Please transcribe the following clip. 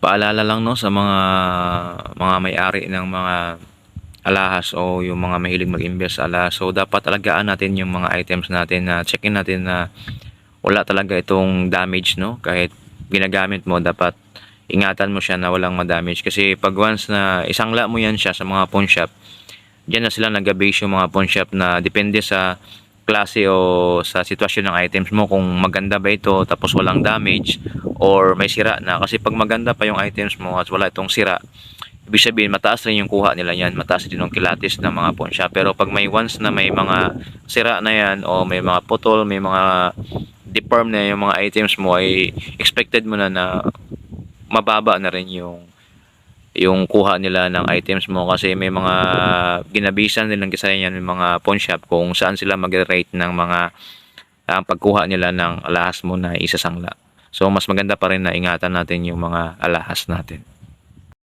Paalala lang 'no sa mga may-ari ng mga alahas o yung mga mahilig mag-invest sa alahas. So dapat alagaan natin yung mga items natin, na checkin natin na wala talaga itong damage 'no. Kahit ginagamit mo, dapat ingatan mo siya na walang ma-damage, kasi pag once na isangla mo yan siya sa mga pawn shop, diyan na sila nag-base yung mga pawn shop, na depende sa klase o sa sitwasyon ng items mo kung maganda ba ito tapos walang damage or may sira na. Kasi pag maganda pa yung items mo at wala itong sira, ibig sabihin mataas rin yung kuha nila yan, mataas din yung kilatis ng mga pawn shop. Pero pag may once na may mga sira na yan o may mga putol, may mga deform na yung mga items mo, ay expected mo na mababa na rin yung kuha nila ng items mo, kasi may mga ginabisan nilang kasalanan ng mga pawn shop kung saan sila mag-rate ng mga pagkuha nila ng alahas mo na isasangla. So mas maganda pa rin na ingatan natin yung mga alahas natin.